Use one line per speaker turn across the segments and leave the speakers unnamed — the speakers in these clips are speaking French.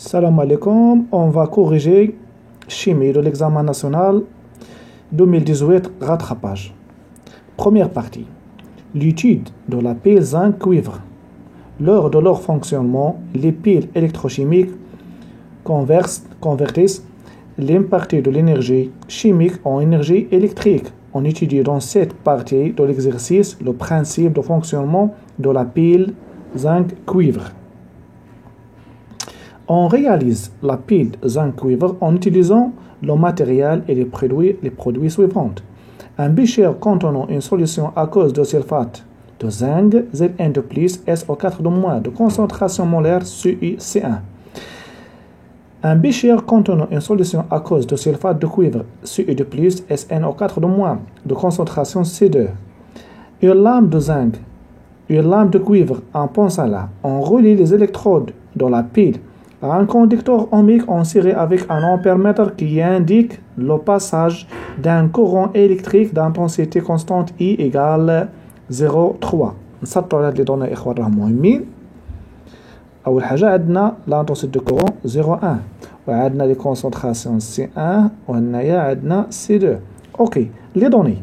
Salam alaikum, on va corriger chimie de l'examen national 2018 rattrapage. Première partie. L'étude de la pile zinc-cuivre. Lors de leur fonctionnement, les piles électrochimiques convertissent l'impartie de l'énergie chimique en énergie électrique. On étudie dans cette partie de l'exercice le principe de fonctionnement de la pile zinc-cuivre. On réalise la pile zinc-cuivre en utilisant le matériel et les produits suivants. Un bécher contenant une solution aqueuse de sulfate de zinc, Zn2+, SO4- de concentration molaire CuC1. Un bécher contenant une solution aqueuse de sulfate de cuivre Cu2+, SnO4- de concentration C2. Une lame de zinc, une lame de cuivre en pensalat. On relie les électrodes de la pile à un conducteur ohmique inséré avec un ampèremètre qui indique le passage d'un courant électrique d'intensité constante I égale 0,3. نسطروا هاد لي دوني اخوان راهم مهمين. اول حاجه عندنا لانتونسيتي دو كورون 0,1 وعندنا لي كونسونطراسيون C1 وهنايا عندنا C2. اوكي لي دوني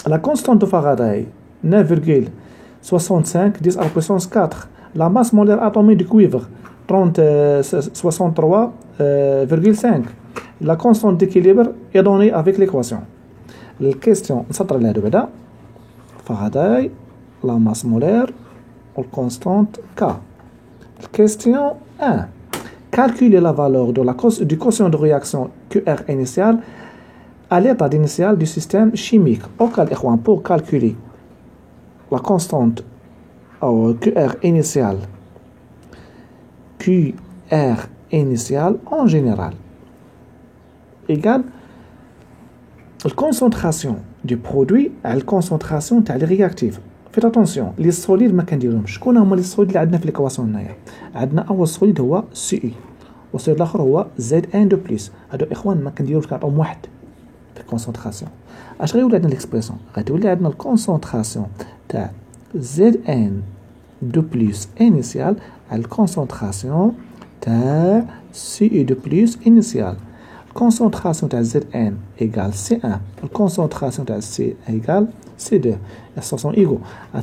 la constante de Faraday 9,65 10 à la puissance 4. La masse molaire atomique du cuivre 63,5. La constante d'équilibre est donnée avec l'équation. La question, Faraday, la masse molaire, la constante K. Question 1. Calculer la valeur du quotient de réaction QR initial à l'état initial du système chimique. Pour calculer la constante QR initial en général égale la concentration du produit à la concentration de les réactifs. Faites attention, les solides ما كنديرهمش. شكون هما les solides اللي عندنا في l'équation هنايا؟ عندنا أول solide هو Cu والsolide الآخر هو Zn2+. هادو إخوان ما كنديروش كنعطيهم واحد في الكونسونطراسيون. اش غيولي عندنا l'expression؟ غتولي عندنا الكونسونطراسيون تاع Zn2+ initial على الكونسونطراسيون تاع Cu2+ initial. Concentration de Zn égale C1, la concentration de C égale C2. Elles sont égaux. À 1.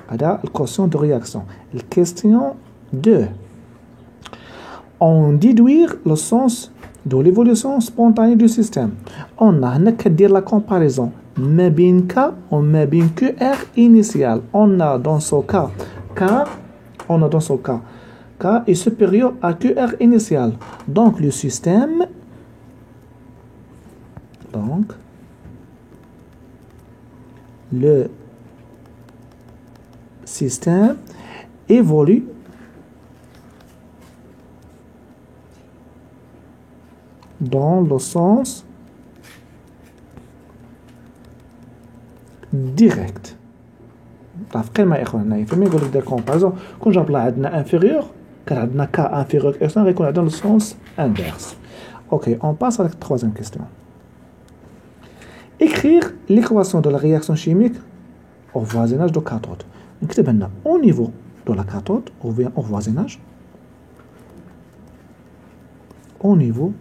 Voilà le quotient de réaction. La question 2. On déduire le sens de l'évolution spontanée du système. On a qu'à dire la comparaison. Mabin K ou Mabin QR initial. On a dans ce cas K est supérieur à QR initial. Donc le système évolue dans le sens direct. كلمة يا اخوان فما يقول لك comparaison كون جاب لها عندنا inférieur كان عندنا K inférieur à S1 غيكون عندنا le sens inverse. Ok, on passe à la troisième question. Écrire l'équation de la réaction chimique au voisinage de cathode. نكتب لنا au niveau de la cathode ou bien au voisinage. Au niveau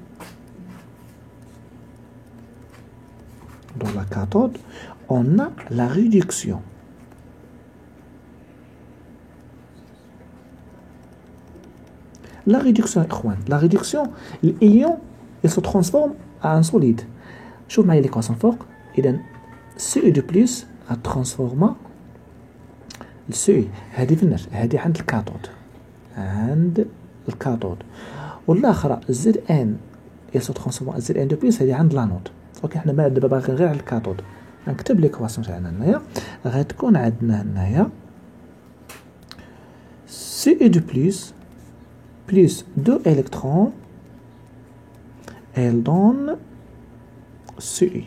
de la cathode, on a la réduction. La réduction, la réduction, l'ion, il se transforme en un solide. شوف معايا l'équation فوق. إذا Cu2+ transforme Cu. هذه فيناش؟ هذه عند الكاثود. والآخرة Zn il se transforme en Zn2+. هذه عند l'anode. اوكي حنا ما دابا باغيين غير على الكاثود. نكتب l'équation تاعنا هنايا. غتكون عندنا هنايا Cu2+ plus 2 électrons, elle donne Cu.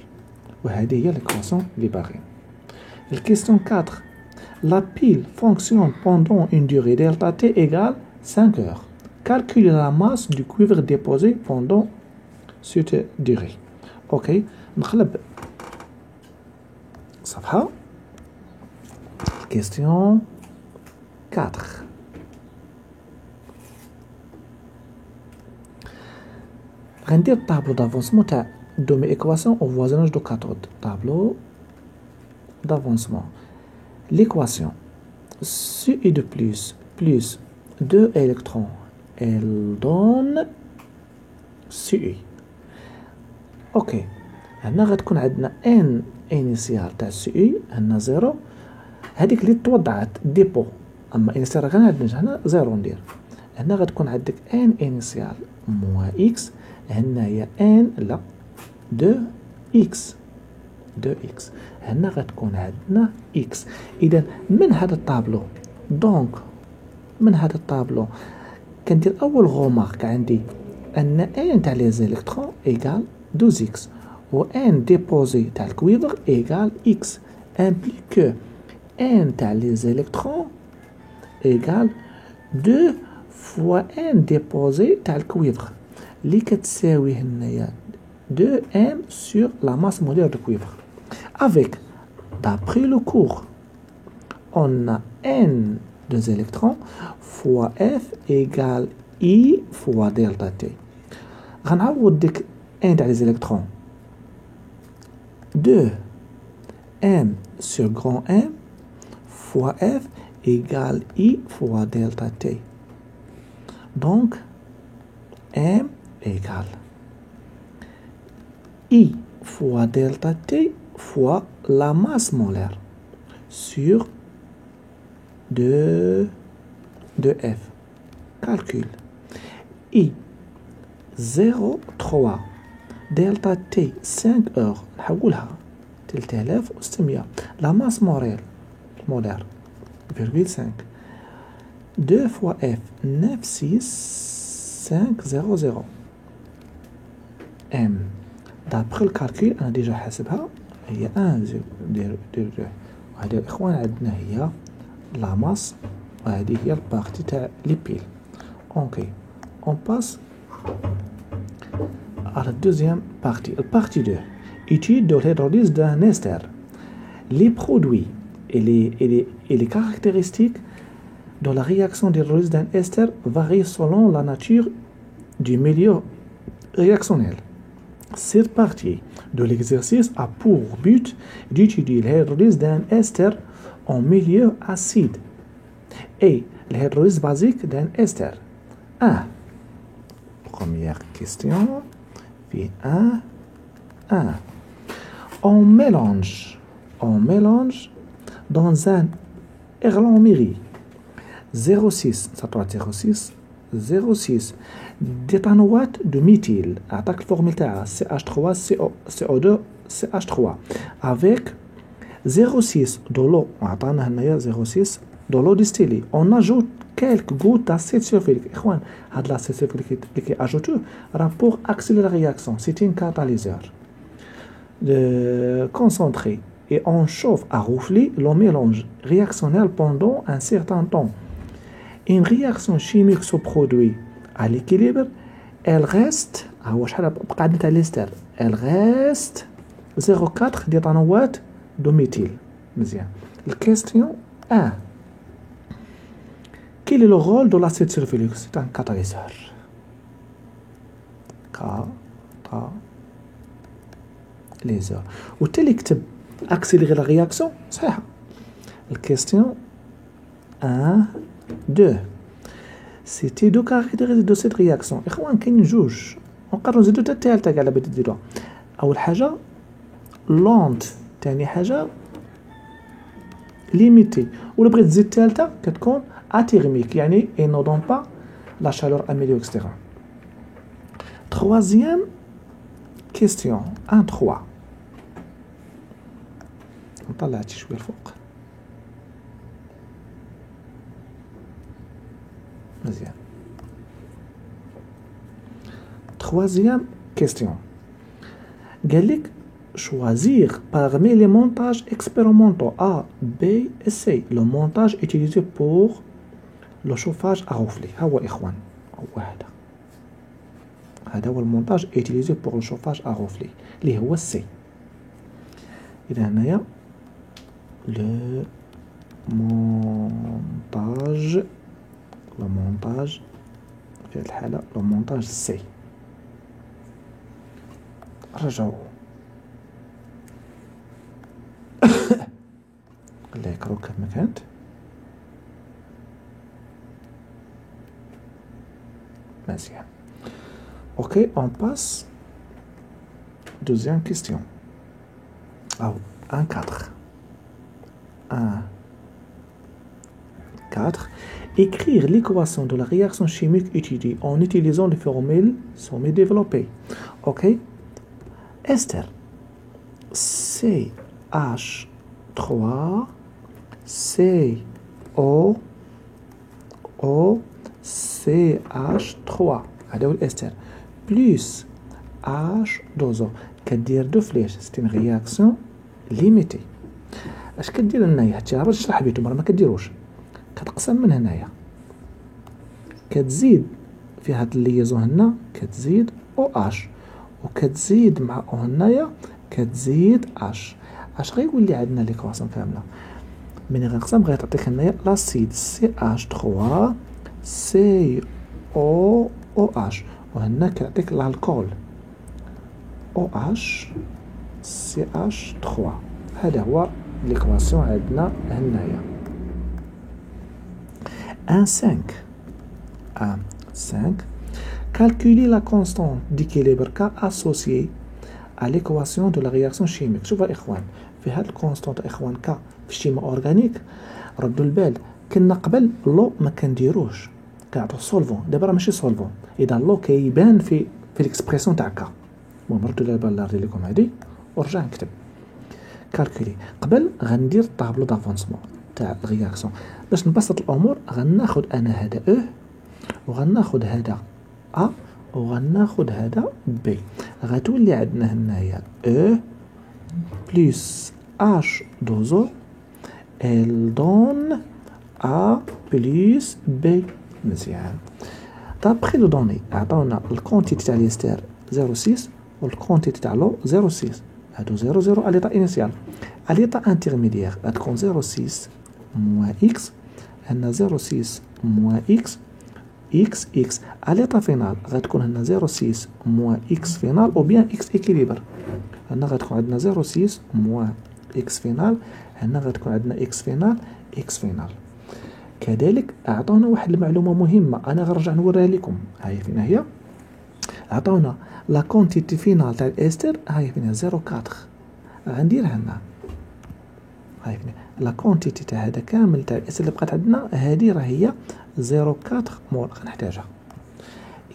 وهذه هي l'équation اللي باغيين. Question 4. La pile fonctionne pendant une durée delta T égale 5 heures. Calculez la masse du cuivre déposé pendant cette durée. Ok, نقلب صفحة. Question 4. غندير طابلو دافونسمون تاع دو مي ايكواسيون او فوازيناج دو كاتود. طابلو d'avancement. L'équation CI de plus 2 électrons, elle donne CI. Ok. هنا غتكون عندنا ان انيسيال تاع CI هنا زيرو، هذيك اللي توضعت ديبو، اما انيسيال غير عندنا هنا زيرو ندير. هنا غتكون عندك ان انيسيال موان اكس، هنا هي ان لا 2 اكس 2 اكس، هنا غتكون عندنا اكس. اذا من هذا الطابلو دونك من هذا الطابلو كندير اول غومارك عندي ان ان تاع لي زيليكترون ايغال 12 اكس و ان ديبوزي تاع الكويفر ايغال اكس امبلي كو ان تاع لي زيليكترون ايغال 2 فوا ان ديبوزي تاع الكويفر اللي كتساوي هنايا 2 m sur la masse molaire de cuivre. Avec, d'après le cours, on a n des électrons fois F égale I fois delta T. غنعوض ديك n تاع les électrons 2 m sur grand M fois F égale I fois delta T. Donc, m égale I fois delta T fois la masse molaire sur 2F. Calcul. I 0,3 delta T 5 heures. نحولها 3600. La masse molaire 0,5. 2 fois F 96500 M. D'après le calcul أنا ديجا حاسبها هي 1,02. وهذه الإخوان عندنا هي لا ماس، وهذه هي البارتي تاع لي بيل. اوكي on passe à la deuxième partie. La partie 2. Étude de l'hydrolyse d'un ester. Les produits et les caractéristiques de la réaction d'hydrolyse d'un ester varient selon la nature du milieu réactionnel. Cette partie de l'exercice a pour but d'étudier l'hydrolyse d'un ester en milieu acide et l'hydrolyse basique d'un ester. 1. Première question. Puis 1. On mélange dans un erlenmerie 0,6 d'éthanoate de méthyle, attaque formule CH3 CO2 CH3 avec 0,6 de l'eau, 0,6 de l'eau distillée. On ajoute quelques gouttes d'acide sulfurique. L'acide sulfurique qui est ajouté pour accélérer la réaction. C'est un catalyseur concentré et on chauffe à rouffler le mélange réactionnel pendant un certain temps. Une réaction chimique se produit à l'équilibre. Elle reste 0,4 d'éthanoate de méthyle. La question 1. Quel est le rôle de l'acide sulfurique? C'est un catalyseur. Catalyseur. Ou tel que accélérer la réaction, c'est ça. La question 1, 2. C'était deux caractéristiques de cette réaction. إخوان كاين جوج، ونقدروا نزيدو حتى الثالثة كاع إلا بغيتو ديروها. أول حاجة لونت، تاني حاجة ليميتي، ولا بغيت تزيد الثالثة كتكون athermique يعني il ne donne pas la chaleur à milieu extérieur. Troisième question 1-3. نطلع هادشي شوية الفوق. مزيان. Troisième question. قال لك choisir parmi les montages expérimentaux A, B et C le montage utilisé pour le chauffage à rouffler. ها هو إخوان، هذا هو المونتاج utilisé pour le chauffage à rouffler اللي هو C. إذا هنايا le montage في هذه الحالة le montage C. رجعوا خليها يكرو كما كانت. مزيان. اوكي اون باس دوزيام كيستيون او ان كادر. Écrire l'équation de la réaction chimique étudiée en utilisant les formules sommet développées. Ok. Esther, CH3 CO CH3 هذا هو الاستر بلس H2O كدير دو فليش. سيت ان رياكسيون ليميتي. اش كدير هنايا؟ حتى راه شرح بيتو مرة ما كديروش. كتقسم من هنايا كتزيد في هاد الليزون هنا كتزيد او اش وكتزيد مع او هنايا كتزيد اش. اش غيولي عندنا ليكواسيون كامله ملي غنقسم غيعطيك هنايا لاسيد سي اش 3 سي او اش وهنا كيعطيك الكول او اش سي اش 3. هذا هو ليكواسيون عندنا هنايا. Un 5. Calculer la constante d'équilibre K associée à l'équation de la réaction chimique. شوفوا إخوان في هاد الكونستانت إخوان K في الشيما أورغانيك ردوا البال كنا قبل لو ما كنديروش كنعطيو سولفون. دابا راه ماشي سولفون. إذا لو كيبان في الإكسبريسيون تاع K. المهم ردوا البال نوري لكم هادي ورجع نكتب. كالكولي قبل غندير طابلو دافونسمون تاع الرياكسيون. باش نبسط الامور غناخد انا هذا او وغناخد هذا ا وغناخد هذا بي. غتولي عندنا هنايا او بلس اش دوزو ال دون ا بلس بي. مزيان. دابخي لو دوني عطاونا الكونتيتي تاع ليستير 0.6 والكونتيتي تاع لو 0.6. هادو 0 à l'état initial. À l'état intermédiaire غتكون 0.6 moins x هنا 0.6 moins x x. À l'état final غتكون هنا 0.6 moins x final ou bien x équilibre. هنا غتكون عندنا 0.6 moins x final هنا غتكون عندنا x final x final. كذلك أعطونا واحد المعلومة مهمة أنا غنرجع نوريها لكم. هاي فين هي؟ أعطونا لا كونتيتي فينال تاع الاستر هاي فين 0.4. غندير هنا هاي فين لا كونتيتي تاع هذا كامل تاع الاستر اللي بقات عندنا هذه راه هي 0.4 مول غنحتاجها.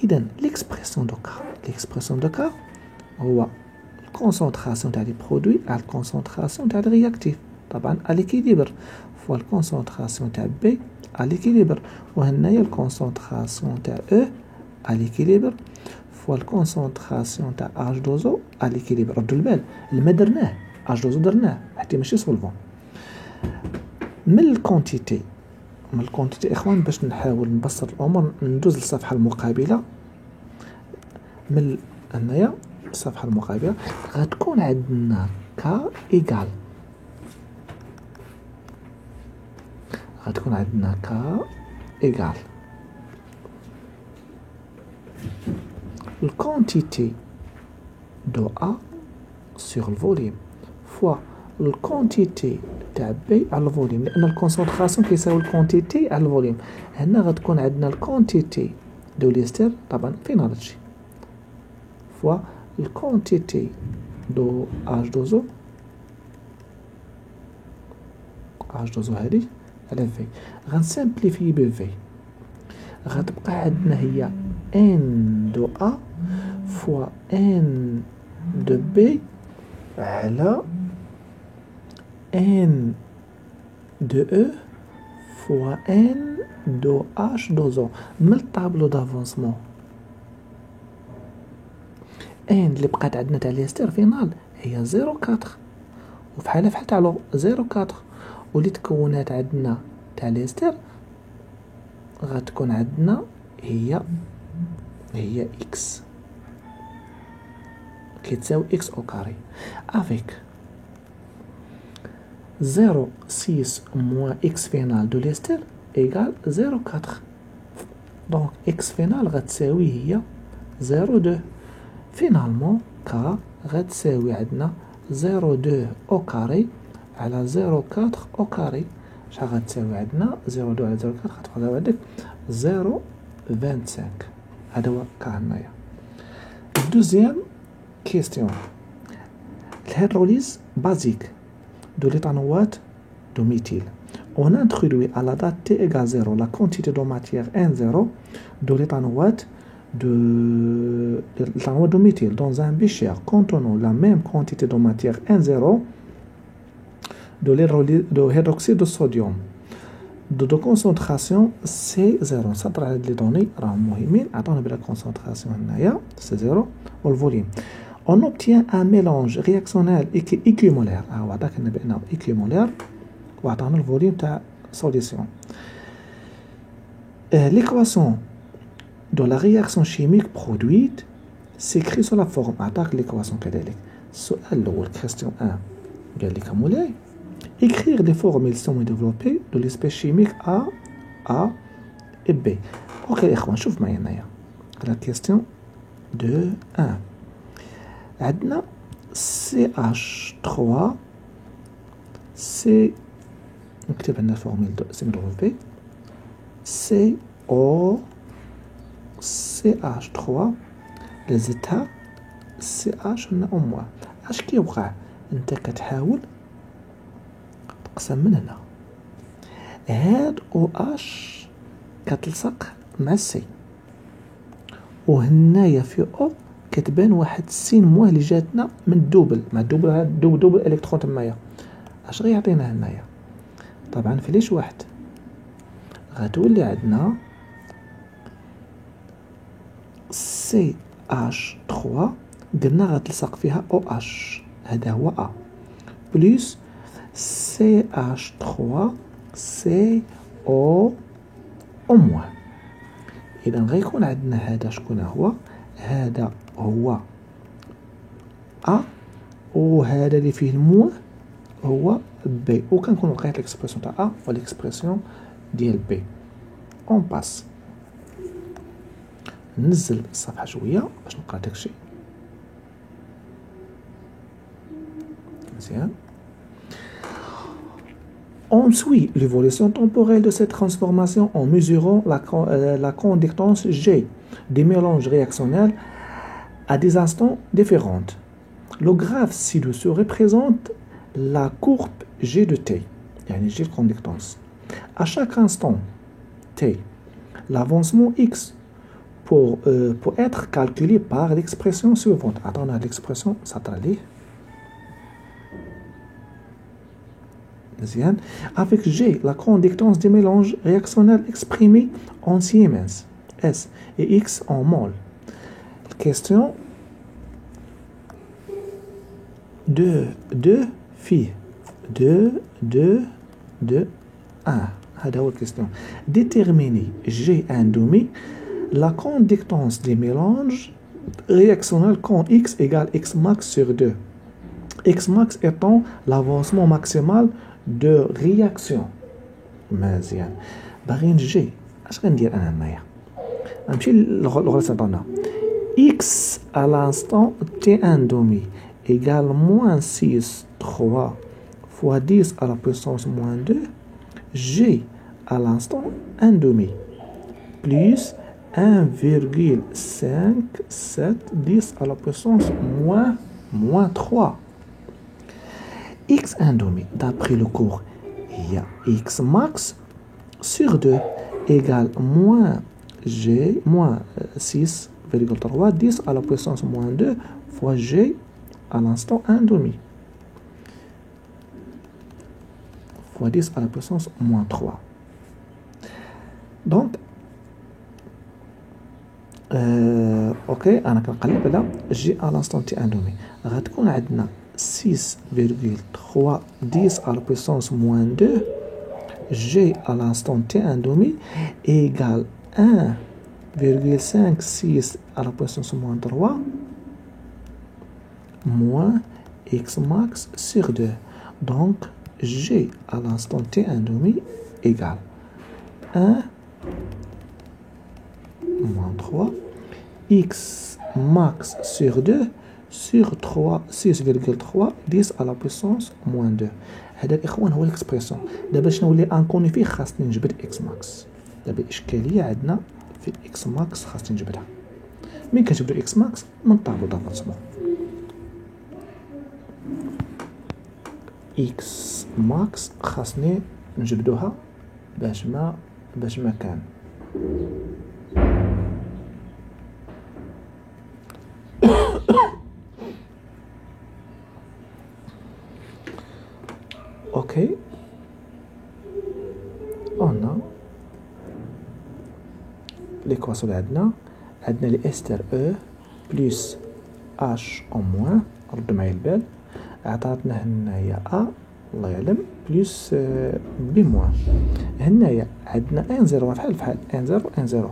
اذا ليكسبريسيون دو كا هو الكونسونطراسيون تاع لي برودوي على الكونسونطراسيون تاع الرياكتيف طبعا على ليكيليبر فوا الكونسونطراسيون تاع بي على ليكيليبر وهنايا الكونسونطراسيون تاع او على ليكيليبر فوا الكونسونطراسيون تاع اش دوزو على ليكيليبر. ردوا البال الما درناه اش دوزو درناه حتى ماشي سولفون. من الكونتيتي اخوان باش نحاول نبسط الامور ندوز للصفحه المقابله. من هنايا الصفحه المقابله غتكون عندنا كا ايكال الكونتيتي دو A sur le volume fois الكونتيتي تاع بي على الفوليوم لأن الكونسونطراسيون كيساوي الكونتيتي على الفوليوم. هنا غتكون عندنا الكونتيتي دو ليستر طبعا فين هادشي فوا الكونتيتي دو اش دوزو هادي على في. غنسامبليفي بفي غتبقى عندنا هي ان دو ا فوا ان دو بي على ان دو او فوا ان دو اش دوزو. من الطابلو دافونسمون ان اللي بقات عندنا تاع ليستر فينال هي 0.4 وفحال تاع لو 0.4 واللي تكونات عندنا تاع ليستر غتكون عندنا هي اكس كيتساوي اكس او كاري افيك 0.6 moins x فينال دو ليستر ايكال 0.4. دونك اكس فينال غتساوي هي 0.2. فينالمون كا غتساوي عندنا 0,2 أو كاري على 0,4 أو كاري. شحال غتساوي عندنا 0,2 على 0,4 غتبقى عندك 0,25. هذا هو كاع هنايا. دوزيام كيستيون، الهيدروليز بازيك دو l'éthanoate de méthyle. On introduit à la date t égale 0 la quantité de matière N0 de l'éthanoate de méthyle dans un bécher contenant la même quantité de matière N0 de l'hydroxyde de sodium de concentration C0. سطر هاد لي دوني راهم مهمين. عطاونا بلا concentration هنايا C0 والفوليوم. On obtient un mélange réactionnel équimolaire. عطاك لنا بأنه équimolaire وعطانا الفوليوم تاع solution. L'équation de la réaction chimique produite s'écrit sur la forme. عطاك l'équation كذلك. السؤال الأول question 1 قال لك مولاي écrire des formules semi-développées de l'espèce chimique A et B. Ok يا إخوان شوف معايا هنايا la question 2-1. عندنا CH3 C نكتب عندنا فورميل semi-développée CO CH3 لزدتها CH هنا أو موان. اش كيوقع؟ انت كتحاول تقسم من هنا هاد او اش كتلصق مع السي وهنايا في او كتبان واحد السين مواه اللي جاتنا من الدوبل مع الدوبل. هاد دوبل الكترون تمايا اش غيعطينا هنايا؟ طبعا في ليش واحد غتولي عندنا سي اش 3 قلنا غتلصق فيها او اش هذا هو ا بلس سي اش 3 سي او او موان. اذا غيكون عندنا هذا شكون هو؟ هذا هو ا وهذا اللي فيه الموان هو بي. وكنكون لقيت ليكسبرسيون تاع ا وليكسبرسيون ديال بي. اون باس ننزل الصفحه شويه باش نقرا داكشي مزيان. On suit l'évolution temporelle de cette transformation en mesurant la conductance G des mélanges réactionnels à des instants différents. Le graphe ci-dessous représente la courbe G de T, يعني G de conductance. À chaque instant T, l'avancement X peut être calculé par l'expression suivante. Attends, l'expression s'attralit. Avec G, la conductance des mélanges réactionnels exprimée en Siemens, S, et X en mol. Question 2 filles. 2 1. هذا هو question. Déterminer G1,5 la conductance des mélanges réactionnels quand X égale X max sur 2. X max étant l'avancement maximal de réaction. مزيان. باغي نجي اش غندير انا هنايا؟ غنمشي للغرس عطانا X à l'instant T1,5 égale moins 6 3 fois 10 à la puissance moins 2 G à l'instant 1,5 plus 1,57 10 à la puissance moins 3. X1,5 d'après le cours, il y a X max sur 2 égale moins G moins 6,3 10 à la puissance moins 2 fois G à l'instant 1,5 fois 10 à la puissance moins 3. Donc ok انا كنقلب على جي à l'instant T1,5 غتكون عندنا 6,3 10 à la puissance moins 2 G à l'instant T1,5 égale 1,56 à la puissance moins 3 moins X max sur 2. Donc G à l'instant T1,5 égale 1 moins 3 X max sur 2 sur 3 6,3 10 à la puissance moins 2. هذا الإخوان هو الإكسبريسيون. دابا باش نولي انكوني فيه خاصني نجبد إكس ماكس. دابا الإشكالية عندنا في إكس ماكس خاصني نجبدها. مين كنجبدو إكس ماكس؟ من طابلو دافونسمون. إكس ماكس خاصني نجبدوها باش ما كان اوكي. قلنا ليكواسيون اللي عندنا لي استر او بلس اش او موان، ردوا معايا البال، عطاتنا هنايا ا الله يعلم بلس بي موان. هنايا عندنا ان زيرو بحال ان زيرو ان زيرو،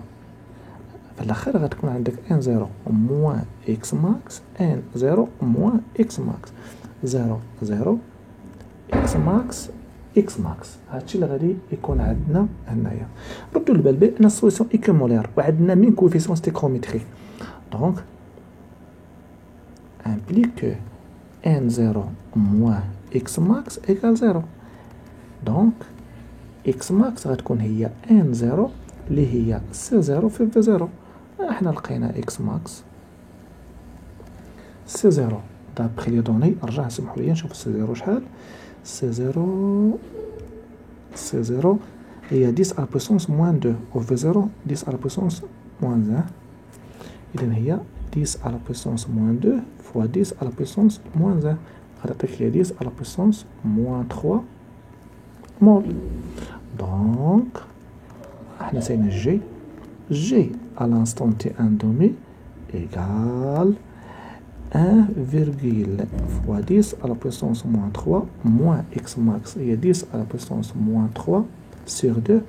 في الاخر غتكون عندك ان زيرو موان اكس ماكس ان زيرو موان اكس ماكس زيرو زيرو اكس ماكس اكس ماكس. هادشي اللي غادي يكون عندنا هنايا. ردوا البال بان السوليسيون ايكومولير وعندنا مين كوفيسيون ستيكروميتري، دونك implique que n0 moins x max égale 0. donc x max غتكون هي n0 اللي هي c0 في v0. احنا لقينا x max c0 d'après les données. رجع سمحوا لي نشوف c0 شحال. c0 هي 10 à la puissance moins 2 و v0 10 à la puissance moins 1. إذن هي 10 à la puissance moins 2 fois 10 à la puissance moins 1 غتعطيك هي 10 à la puissance moins 3 مول. دونك احنا ساينا جي à l'instant t 1 demi égale 1, fois 10 à la puissance moins 3 moins x max هي 10 à la puissance moins 3 sur 2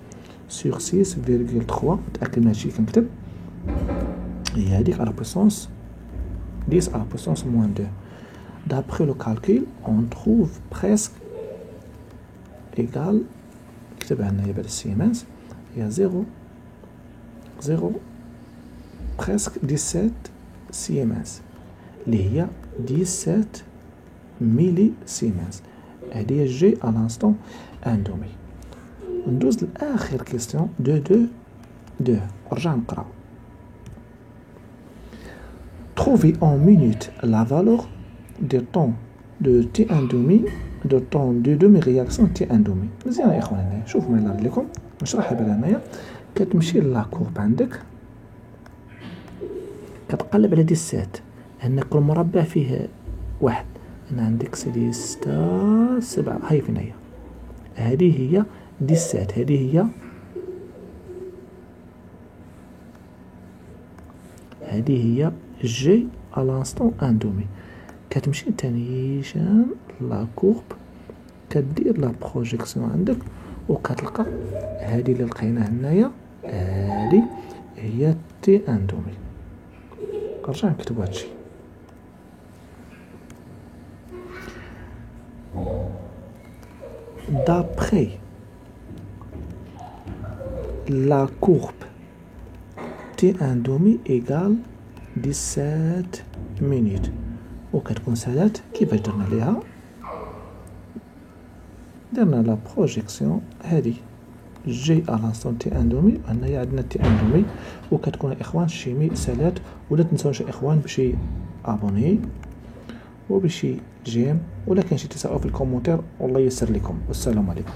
sur 6,3. متأكد من هادشي كنكتب هي هاديك à la puissance 10 à la puissance moins 2. D'après le calcul, on trouve presque égal, كتبها هنايا بالسيمنز، هي 0 presque 17 سيمنز اللي هي 17 ميلي سيمنز. هادي هي جي à l'instant ان دومي. ندوز لآخر كيستيون 2. رجع نقرا. Trouver en minutes la valeur du temps de T1 demi, de temps de demi-réaction T1 demi. مزيان يا إخوان. هنايا شوفوا ما نعرض لكم نشرحها بلا هنايا. كتمشي لاكورب عندك كتقلب على 17. هنا كل مربع فيه واحد. هنا عندك سيدي 6 7 هاي فين هي. هذه هي 17. هذه هي جي à l'instant ان دومي. كتمشي تانيشان لا كورب كدير لا بروجيكسيون عندك وكتلقى هذه اللي لقيناها هنايا. هذه هي تي ان دومي. نرجع نكتب هادشي. d'après la courbe T1 demi égale 17 minutes. وكتكون سالات كيفاش درنا ليها؟ درنا لا بروجيكسيون هادي جي à l'instant T1 دومي. هنايا عندنا T1 دومي وكتكون الاخوان الشيمي سالات. ولا تنساوش الاخوان باش ابوني وباش جيم، ولا كاين شي تساؤل في الكومونتير والله يسر لكم. والسلام عليكم.